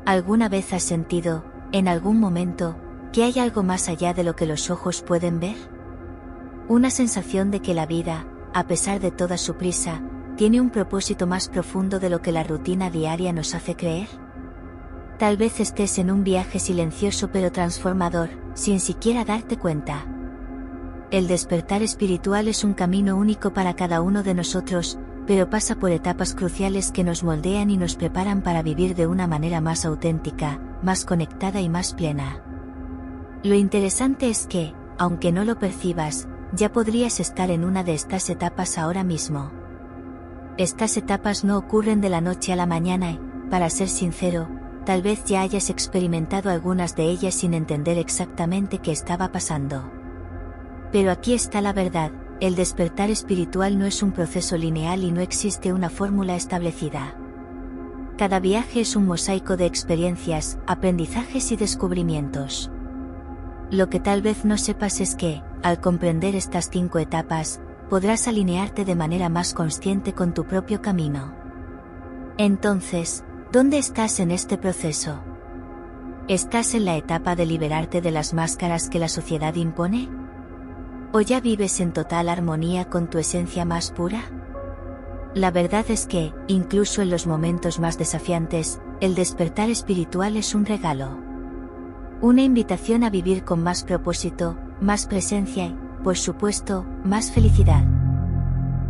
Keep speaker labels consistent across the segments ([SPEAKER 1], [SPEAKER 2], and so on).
[SPEAKER 1] ¿Alguna vez has sentido, en algún momento, que hay algo más allá de lo que los ojos pueden ver? Una sensación de que la vida, a pesar de toda su prisa, tiene un propósito más profundo de lo que la rutina diaria nos hace creer. Tal vez estés en un viaje silencioso pero transformador, sin siquiera darte cuenta. El despertar espiritual es un camino único para cada uno de nosotros, pero pasa por etapas cruciales que nos moldean y nos preparan para vivir de una manera más auténtica, más conectada y más plena. Lo interesante es que, aunque no lo percibas, ya podrías estar en una de estas etapas ahora mismo. Estas etapas no ocurren de la noche a la mañana y, para ser sincero, tal vez ya hayas experimentado algunas de ellas sin entender exactamente qué estaba pasando. Pero aquí está la verdad, el despertar espiritual no es un proceso lineal y no existe una fórmula establecida. Cada viaje es un mosaico de experiencias, aprendizajes y descubrimientos. Lo que tal vez no sepas es que, al comprender estas 5 etapas, podrás alinearte de manera más consciente con tu propio camino. Entonces, ¿dónde estás en este proceso? ¿Estás en la etapa de liberarte de las máscaras que la sociedad impone? ¿O ya vives en total armonía con tu esencia más pura? La verdad es que, incluso en los momentos más desafiantes, el despertar espiritual es un regalo. Una invitación a vivir con más propósito, más presencia y, por supuesto, más felicidad.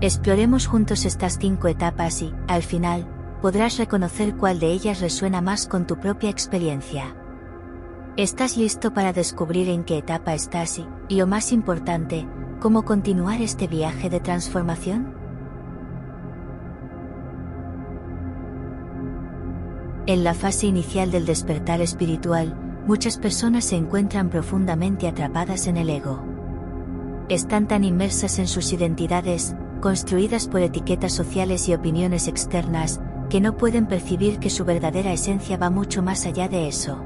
[SPEAKER 1] Exploremos juntos estas 5 etapas y, al final, podrás reconocer cuál de ellas resuena más con tu propia experiencia. ¿Estás listo para descubrir en qué etapa estás y, lo más importante, cómo continuar este viaje de transformación? En la fase inicial del despertar espiritual, muchas personas se encuentran profundamente atrapadas en el ego. Están tan inmersas en sus identidades, construidas por etiquetas sociales y opiniones externas, que no pueden percibir que su verdadera esencia va mucho más allá de eso.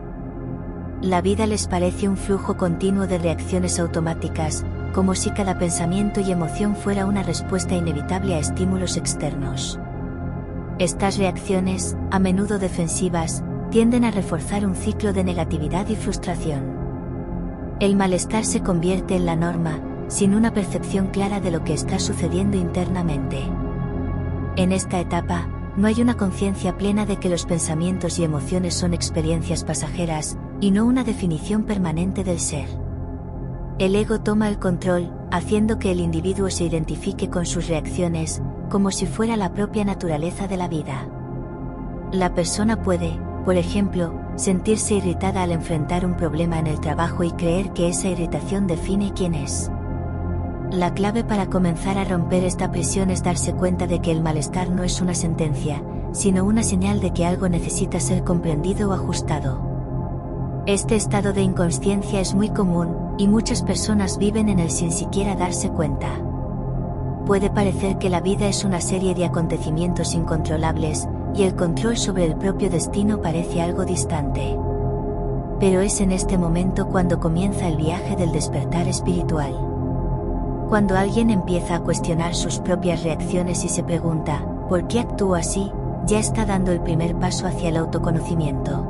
[SPEAKER 1] La vida les parece un flujo continuo de reacciones automáticas, como si cada pensamiento y emoción fuera una respuesta inevitable a estímulos externos. Estas reacciones, a menudo defensivas, tienden a reforzar un ciclo de negatividad y frustración. El malestar se convierte en la norma, sin una percepción clara de lo que está sucediendo internamente. En esta etapa, no hay una conciencia plena de que los pensamientos y emociones son experiencias pasajeras, y no una definición permanente del ser. El ego toma el control, haciendo que el individuo se identifique con sus reacciones, como si fuera la propia naturaleza de la vida. La persona puede, por ejemplo, sentirse irritada al enfrentar un problema en el trabajo y creer que esa irritación define quién es. La clave para comenzar a romper esta presión es darse cuenta de que el malestar no es una sentencia, sino una señal de que algo necesita ser comprendido o ajustado. Este estado de inconsciencia es muy común, y muchas personas viven en él sin siquiera darse cuenta. Puede parecer que la vida es una serie de acontecimientos incontrolables, y el control sobre el propio destino parece algo distante. Pero es en este momento cuando comienza el viaje del despertar espiritual. Cuando alguien empieza a cuestionar sus propias reacciones y se pregunta, ¿por qué actúo así?, ya está dando el primer paso hacia el autoconocimiento.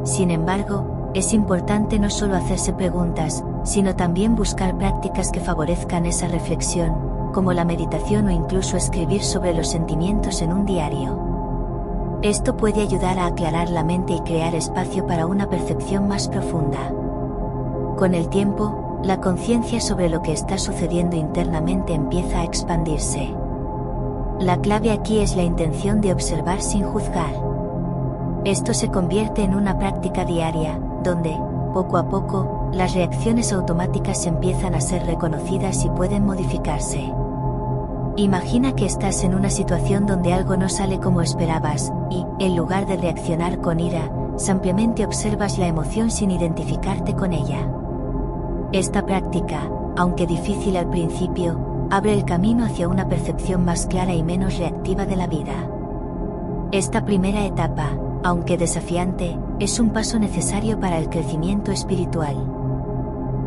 [SPEAKER 1] Sin embargo, es importante no solo hacerse preguntas, sino también buscar prácticas que favorezcan esa reflexión, como la meditación o incluso escribir sobre los sentimientos en un diario. Esto puede ayudar a aclarar la mente y crear espacio para una percepción más profunda. Con el tiempo, la conciencia sobre lo que está sucediendo internamente empieza a expandirse. La clave aquí es la intención de observar sin juzgar. Esto se convierte en una práctica diaria, donde, poco a poco, las reacciones automáticas empiezan a ser reconocidas y pueden modificarse. Imagina que estás en una situación donde algo no sale como esperabas, y, en lugar de reaccionar con ira, simplemente observas la emoción sin identificarte con ella. Esta práctica, aunque difícil al principio, abre el camino hacia una percepción más clara y menos reactiva de la vida. Esta primera etapa, aunque desafiante, es un paso necesario para el crecimiento espiritual.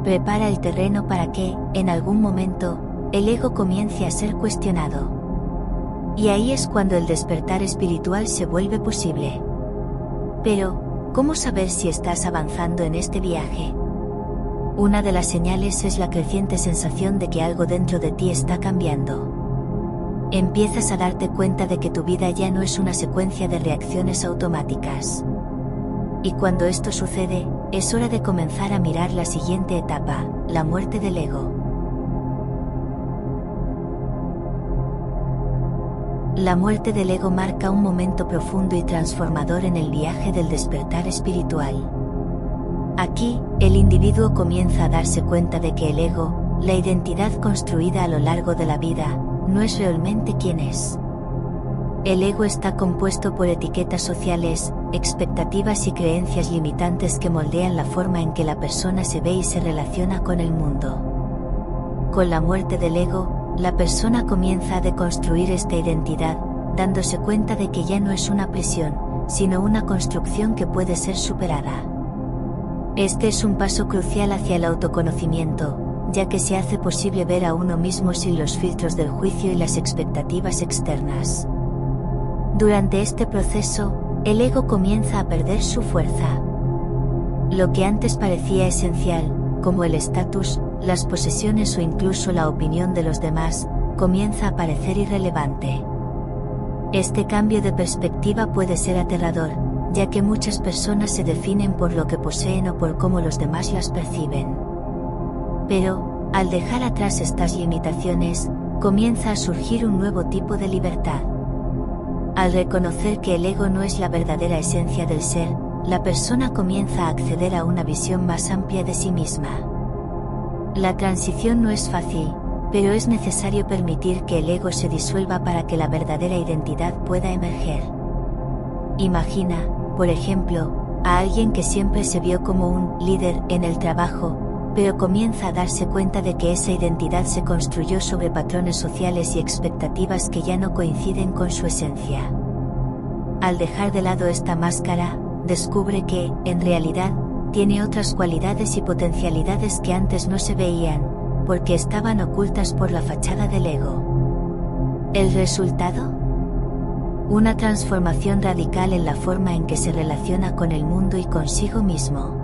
[SPEAKER 1] Prepara el terreno para que, en algún momento, el ego comience a ser cuestionado. Y ahí es cuando el despertar espiritual se vuelve posible. Pero, ¿cómo saber si estás avanzando en este viaje? Una de las señales es la creciente sensación de que algo dentro de ti está cambiando. Empiezas a darte cuenta de que tu vida ya no es una secuencia de reacciones automáticas. Y cuando esto sucede, es hora de comenzar a mirar la siguiente etapa, la muerte del ego. La muerte del ego marca un momento profundo y transformador en el viaje del despertar espiritual. Aquí, el individuo comienza a darse cuenta de que el ego, la identidad construida a lo largo de la vida, no es realmente quien es. El ego está compuesto por etiquetas sociales, expectativas y creencias limitantes que moldean la forma en que la persona se ve y se relaciona con el mundo. Con la muerte del ego, la persona comienza a deconstruir esta identidad, dándose cuenta de que ya no es una prisión, sino una construcción que puede ser superada. Este es un paso crucial hacia el autoconocimiento, ya que se hace posible ver a uno mismo sin los filtros del juicio y las expectativas externas. Durante este proceso, el ego comienza a perder su fuerza. Lo que antes parecía esencial, como el estatus, las posesiones o incluso la opinión de los demás, comienza a parecer irrelevante. Este cambio de perspectiva puede ser aterrador, ya que muchas personas se definen por lo que poseen o por cómo los demás las perciben. Pero, al dejar atrás estas limitaciones, comienza a surgir un nuevo tipo de libertad. Al reconocer que el ego no es la verdadera esencia del ser, la persona comienza a acceder a una visión más amplia de sí misma. La transición no es fácil, pero es necesario permitir que el ego se disuelva para que la verdadera identidad pueda emerger. Imagina, por ejemplo, a alguien que siempre se vio como un líder en el trabajo, pero comienza a darse cuenta de que esa identidad se construyó sobre patrones sociales y expectativas que ya no coinciden con su esencia. Al dejar de lado esta máscara, descubre que, en realidad, tiene otras cualidades y potencialidades que antes no se veían, porque estaban ocultas por la fachada del ego. ¿El resultado? Una transformación radical en la forma en que se relaciona con el mundo y consigo mismo.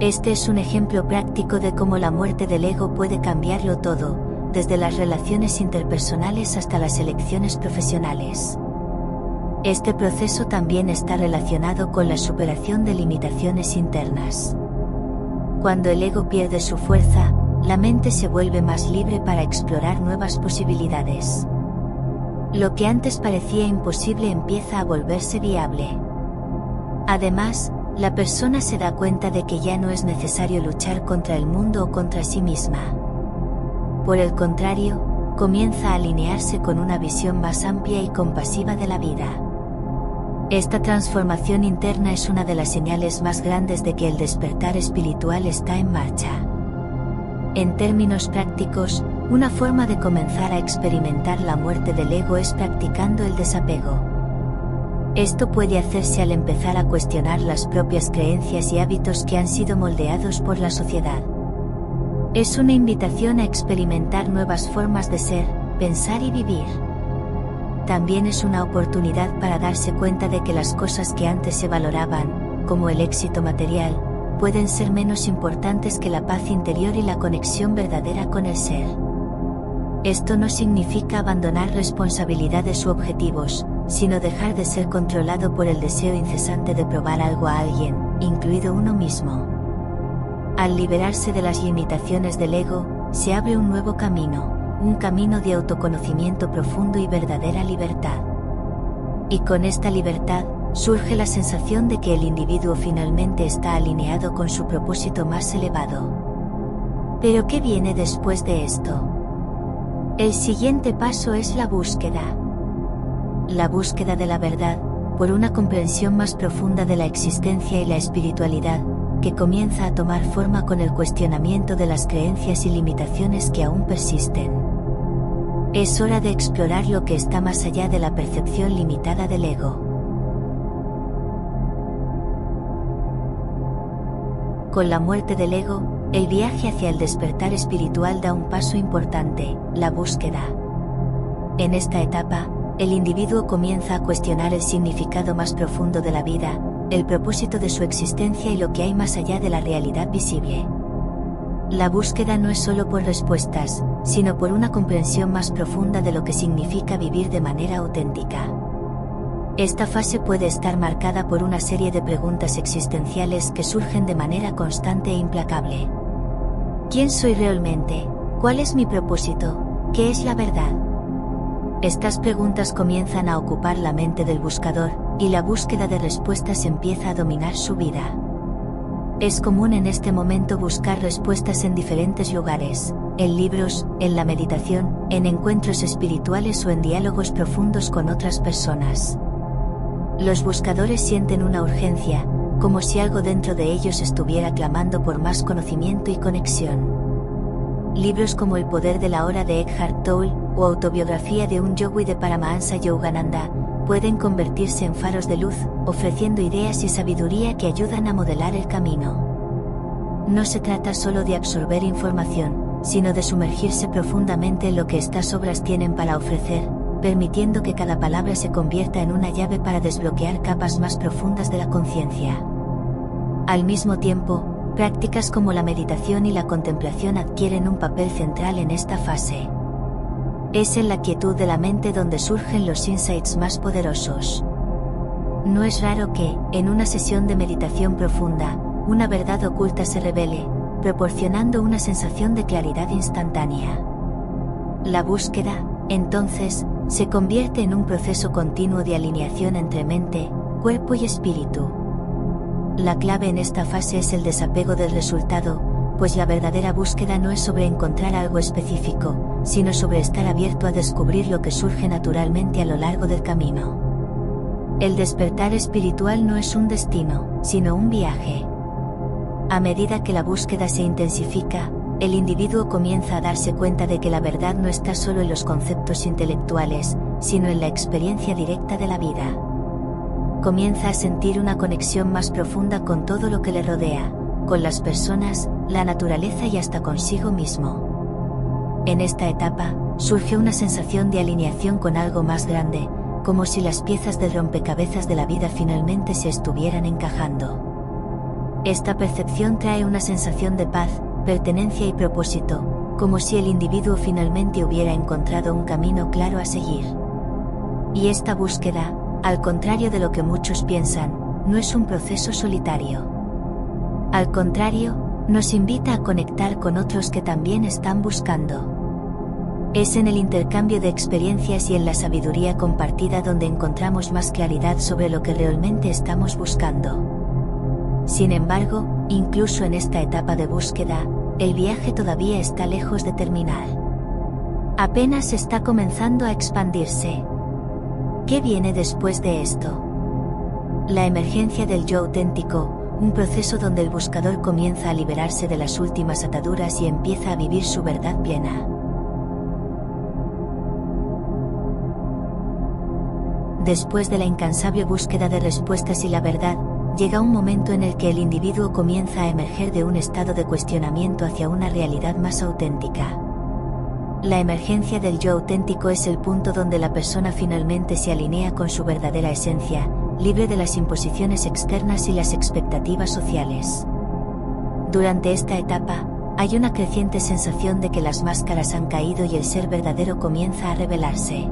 [SPEAKER 1] Este es un ejemplo práctico de cómo la muerte del ego puede cambiarlo todo, desde las relaciones interpersonales hasta las elecciones profesionales. Este proceso también está relacionado con la superación de limitaciones internas. Cuando el ego pierde su fuerza, la mente se vuelve más libre para explorar nuevas posibilidades. Lo que antes parecía imposible empieza a volverse viable. Además, la persona se da cuenta de que ya no es necesario luchar contra el mundo o contra sí misma. Por el contrario, comienza a alinearse con una visión más amplia y compasiva de la vida. Esta transformación interna es una de las señales más grandes de que el despertar espiritual está en marcha. En términos prácticos, una forma de comenzar a experimentar la muerte del ego es practicando el desapego. Esto puede hacerse al empezar a cuestionar las propias creencias y hábitos que han sido moldeados por la sociedad. Es una invitación a experimentar nuevas formas de ser, pensar y vivir. También es una oportunidad para darse cuenta de que las cosas que antes se valoraban, como el éxito material, pueden ser menos importantes que la paz interior y la conexión verdadera con el ser. Esto no significa abandonar responsabilidades u objetivos, sino dejar de ser controlado por el deseo incesante de probar algo a alguien, incluido uno mismo. Al liberarse de las limitaciones del ego, se abre un nuevo camino, un camino de autoconocimiento profundo y verdadera libertad. Y con esta libertad, surge la sensación de que el individuo finalmente está alineado con su propósito más elevado. ¿Pero qué viene después de esto? El siguiente paso es la búsqueda. La búsqueda de la verdad, por una comprensión más profunda de la existencia y la espiritualidad, que comienza a tomar forma con el cuestionamiento de las creencias y limitaciones que aún persisten. Es hora de explorar lo que está más allá de la percepción limitada del ego. Con la muerte del ego, el viaje hacia el despertar espiritual da un paso importante, la búsqueda. En esta etapa, el individuo comienza a cuestionar el significado más profundo de la vida, el propósito de su existencia y lo que hay más allá de la realidad visible. La búsqueda no es solo por respuestas, sino por una comprensión más profunda de lo que significa vivir de manera auténtica. Esta fase puede estar marcada por una serie de preguntas existenciales que surgen de manera constante e implacable. ¿Quién soy realmente? ¿Cuál es mi propósito? ¿Qué es la verdad? Estas preguntas comienzan a ocupar la mente del buscador, y la búsqueda de respuestas empieza a dominar su vida. Es común en este momento buscar respuestas en diferentes lugares, en libros, en la meditación, en encuentros espirituales o en diálogos profundos con otras personas. Los buscadores sienten una urgencia, como si algo dentro de ellos estuviera clamando por más conocimiento y conexión. Libros como El poder de la hora de Eckhart Tolle, o Autobiografía de un yogui de Paramahansa Yogananda, pueden convertirse en faros de luz, ofreciendo ideas y sabiduría que ayudan a modelar el camino. No se trata solo de absorber información, sino de sumergirse profundamente en lo que estas obras tienen para ofrecer, permitiendo que cada palabra se convierta en una llave para desbloquear capas más profundas de la conciencia. Al mismo tiempo, prácticas como la meditación y la contemplación adquieren un papel central en esta fase. Es en la quietud de la mente donde surgen los insights más poderosos. No es raro que, en una sesión de meditación profunda, una verdad oculta se revele, proporcionando una sensación de claridad instantánea. La búsqueda, entonces, se convierte en un proceso continuo de alineación entre mente, cuerpo y espíritu. La clave en esta fase es el desapego del resultado, pues la verdadera búsqueda no es sobre encontrar algo específico, sino sobre estar abierto a descubrir lo que surge naturalmente a lo largo del camino. El despertar espiritual no es un destino, sino un viaje. A medida que la búsqueda se intensifica, el individuo comienza a darse cuenta de que la verdad no está solo en los conceptos intelectuales, sino en la experiencia directa de la vida. Comienza a sentir una conexión más profunda con todo lo que le rodea, con las personas, la naturaleza y hasta consigo mismo. En esta etapa, surge una sensación de alineación con algo más grande, como si las piezas del rompecabezas de la vida finalmente se estuvieran encajando. Esta percepción trae una sensación de paz, pertenencia y propósito, como si el individuo finalmente hubiera encontrado un camino claro a seguir. Y esta búsqueda, al contrario de lo que muchos piensan, no es un proceso solitario. Al contrario, nos invita a conectar con otros que también están buscando. Es en el intercambio de experiencias y en la sabiduría compartida donde encontramos más claridad sobre lo que realmente estamos buscando. Sin embargo, incluso en esta etapa de búsqueda, el viaje todavía está lejos de terminar. Apenas está comenzando a expandirse. ¿Qué viene después de esto? La emergencia del yo auténtico, un proceso donde el buscador comienza a liberarse de las últimas ataduras y empieza a vivir su verdad plena. Después de la incansable búsqueda de respuestas y la verdad, llega un momento en el que el individuo comienza a emerger de un estado de cuestionamiento hacia una realidad más auténtica. La emergencia del yo auténtico es el punto donde la persona finalmente se alinea con su verdadera esencia, libre de las imposiciones externas y las expectativas sociales. Durante esta etapa, hay una creciente sensación de que las máscaras han caído y el ser verdadero comienza a revelarse.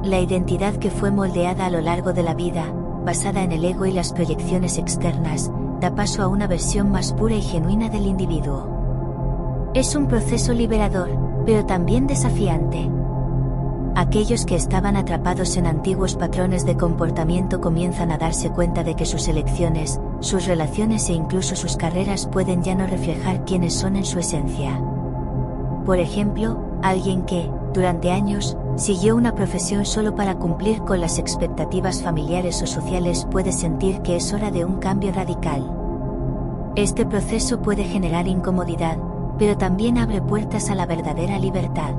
[SPEAKER 1] La identidad que fue moldeada a lo largo de la vida, basada en el ego y las proyecciones externas, da paso a una versión más pura y genuina del individuo. Es un proceso liberador, pero también desafiante. Aquellos que estaban atrapados en antiguos patrones de comportamiento comienzan a darse cuenta de que sus elecciones, sus relaciones e incluso sus carreras pueden ya no reflejar quiénes son en su esencia. Por ejemplo, alguien que, durante años, siguió una profesión solo para cumplir con las expectativas familiares o sociales puede sentir que es hora de un cambio radical. Este proceso puede generar incomodidad, pero también abre puertas a la verdadera libertad.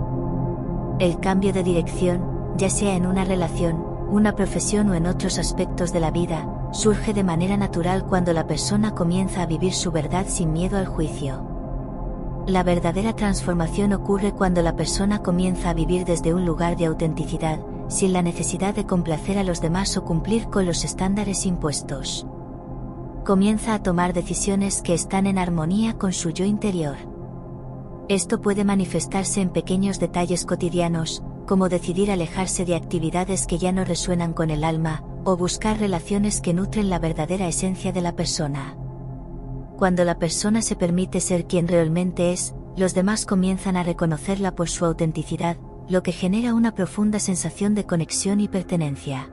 [SPEAKER 1] El cambio de dirección, ya sea en una relación, una profesión o en otros aspectos de la vida, surge de manera natural cuando la persona comienza a vivir su verdad sin miedo al juicio. La verdadera transformación ocurre cuando la persona comienza a vivir desde un lugar de autenticidad, sin la necesidad de complacer a los demás o cumplir con los estándares impuestos. Comienza a tomar decisiones que están en armonía con su yo interior. Esto puede manifestarse en pequeños detalles cotidianos, como decidir alejarse de actividades que ya no resuenan con el alma, o buscar relaciones que nutren la verdadera esencia de la persona. Cuando la persona se permite ser quien realmente es, los demás comienzan a reconocerla por su autenticidad, lo que genera una profunda sensación de conexión y pertenencia.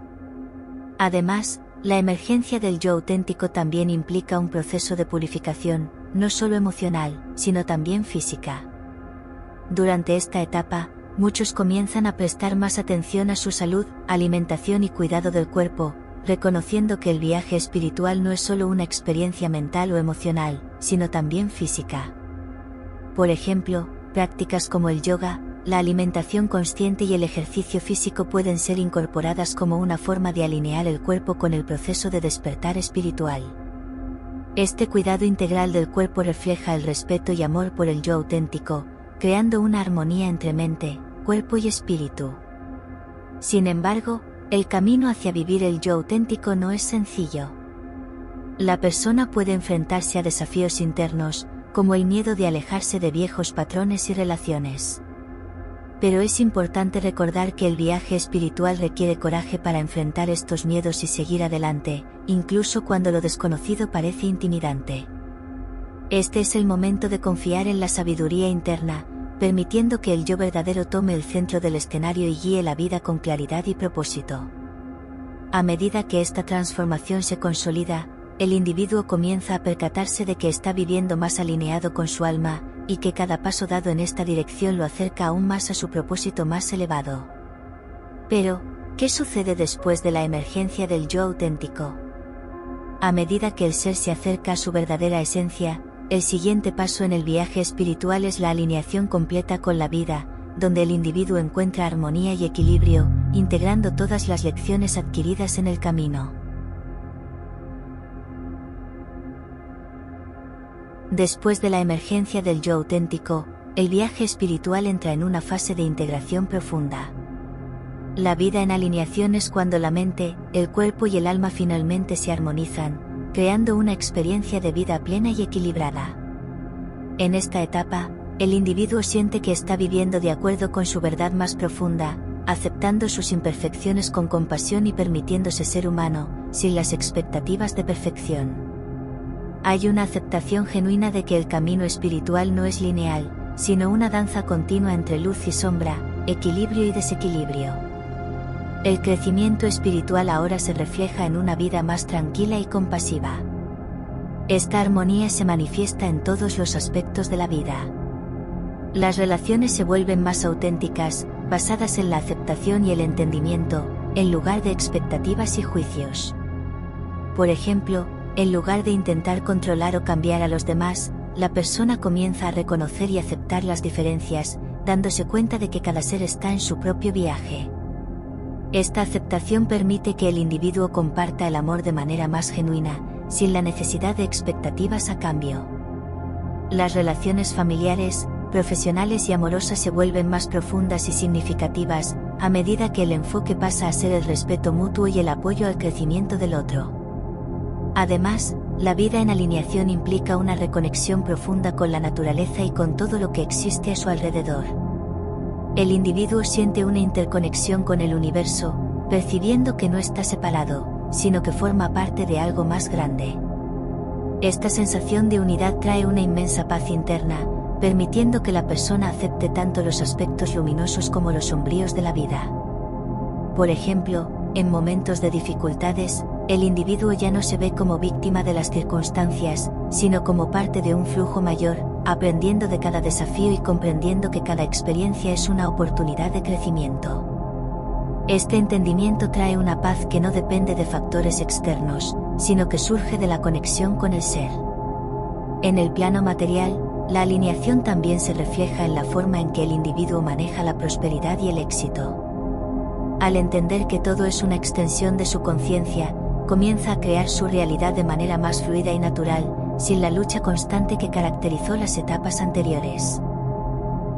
[SPEAKER 1] Además, la emergencia del yo auténtico también implica un proceso de purificación, no solo emocional, sino también física. Durante esta etapa, muchos comienzan a prestar más atención a su salud, alimentación y cuidado del cuerpo, reconociendo que el viaje espiritual no es solo una experiencia mental o emocional, sino también física. Por ejemplo, prácticas como el yoga, la alimentación consciente y el ejercicio físico pueden ser incorporadas como una forma de alinear el cuerpo con el proceso de despertar espiritual. Este cuidado integral del cuerpo refleja el respeto y amor por el yo auténtico, creando una armonía entre mente, cuerpo y espíritu. Sin embargo, el camino hacia vivir el yo auténtico no es sencillo. La persona puede enfrentarse a desafíos internos, como el miedo de alejarse de viejos patrones y relaciones. Pero es importante recordar que el viaje espiritual requiere coraje para enfrentar estos miedos y seguir adelante, incluso cuando lo desconocido parece intimidante. Este es el momento de confiar en la sabiduría interna, permitiendo que el yo verdadero tome el centro del escenario y guíe la vida con claridad y propósito. A medida que esta transformación se consolida, el individuo comienza a percatarse de que está viviendo más alineado con su alma, y que cada paso dado en esta dirección lo acerca aún más a su propósito más elevado. Pero, ¿qué sucede después de la emergencia del yo auténtico? A medida que el ser se acerca a su verdadera esencia, el siguiente paso en el viaje espiritual es la alineación completa con la vida, donde el individuo encuentra armonía y equilibrio, integrando todas las lecciones adquiridas en el camino. Después de la emergencia del yo auténtico, el viaje espiritual entra en una fase de integración profunda. La vida en alineación es cuando la mente, el cuerpo y el alma finalmente se armonizan, creando una experiencia de vida plena y equilibrada. En esta etapa, el individuo siente que está viviendo de acuerdo con su verdad más profunda, aceptando sus imperfecciones con compasión y permitiéndose ser humano, sin las expectativas de perfección. Hay una aceptación genuina de que el camino espiritual no es lineal, sino una danza continua entre luz y sombra, equilibrio y desequilibrio. El crecimiento espiritual ahora se refleja en una vida más tranquila y compasiva. Esta armonía se manifiesta en todos los aspectos de la vida. Las relaciones se vuelven más auténticas, basadas en la aceptación y el entendimiento, en lugar de expectativas y juicios. Por ejemplo, en lugar de intentar controlar o cambiar a los demás, la persona comienza a reconocer y aceptar las diferencias, dándose cuenta de que cada ser está en su propio viaje. Esta aceptación permite que el individuo comparta el amor de manera más genuina, sin la necesidad de expectativas a cambio. Las relaciones familiares, profesionales y amorosas se vuelven más profundas y significativas, a medida que el enfoque pasa a ser el respeto mutuo y el apoyo al crecimiento del otro. Además, la vida en alineación implica una reconexión profunda con la naturaleza y con todo lo que existe a su alrededor. El individuo siente una interconexión con el universo, percibiendo que no está separado, sino que forma parte de algo más grande. Esta sensación de unidad trae una inmensa paz interna, permitiendo que la persona acepte tanto los aspectos luminosos como los sombríos de la vida. Por ejemplo, en momentos de dificultades, el individuo ya no se ve como víctima de las circunstancias, sino como parte de un flujo mayor, aprendiendo de cada desafío y comprendiendo que cada experiencia es una oportunidad de crecimiento. Este entendimiento trae una paz que no depende de factores externos, sino que surge de la conexión con el ser. En el plano material, la alineación también se refleja en la forma en que el individuo maneja la prosperidad y el éxito. Al entender que todo es una extensión de su conciencia, comienza a crear su realidad de manera más fluida y natural, sin la lucha constante que caracterizó las etapas anteriores.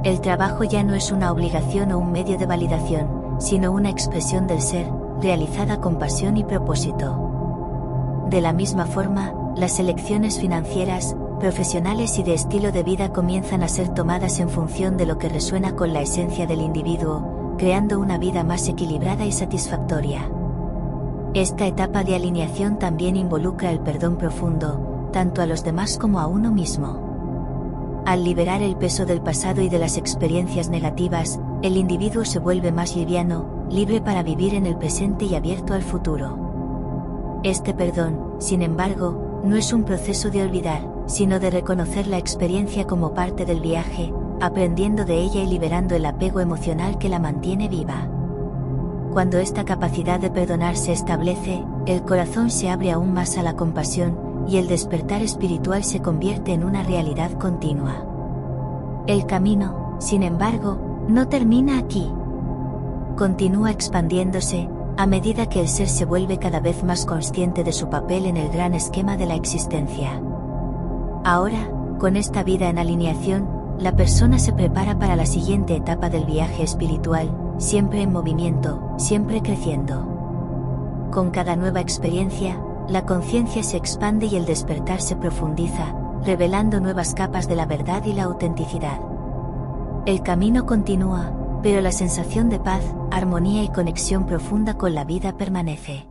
[SPEAKER 1] El trabajo ya no es una obligación o un medio de validación, sino una expresión del ser, realizada con pasión y propósito. De la misma forma, las elecciones financieras, profesionales y de estilo de vida comienzan a ser tomadas en función de lo que resuena con la esencia del individuo, creando una vida más equilibrada y satisfactoria. Esta etapa de alineación también involucra el perdón profundo, tanto a los demás como a uno mismo. Al liberar el peso del pasado y de las experiencias negativas, el individuo se vuelve más liviano, libre para vivir en el presente y abierto al futuro. Este perdón, sin embargo, no es un proceso de olvidar, sino de reconocer la experiencia como parte del viaje, aprendiendo de ella y liberando el apego emocional que la mantiene viva. Cuando esta capacidad de perdonar se establece, el corazón se abre aún más a la compasión, y el despertar espiritual se convierte en una realidad continua. El camino, sin embargo, no termina aquí. Continúa expandiéndose, a medida que el ser se vuelve cada vez más consciente de su papel en el gran esquema de la existencia. Ahora, con esta vida en alineación, la persona se prepara para la siguiente etapa del viaje espiritual, siempre en movimiento, siempre creciendo. Con cada nueva experiencia, la conciencia se expande y el despertar se profundiza, revelando nuevas capas de la verdad y la autenticidad. El camino continúa, pero la sensación de paz, armonía y conexión profunda con la vida permanece.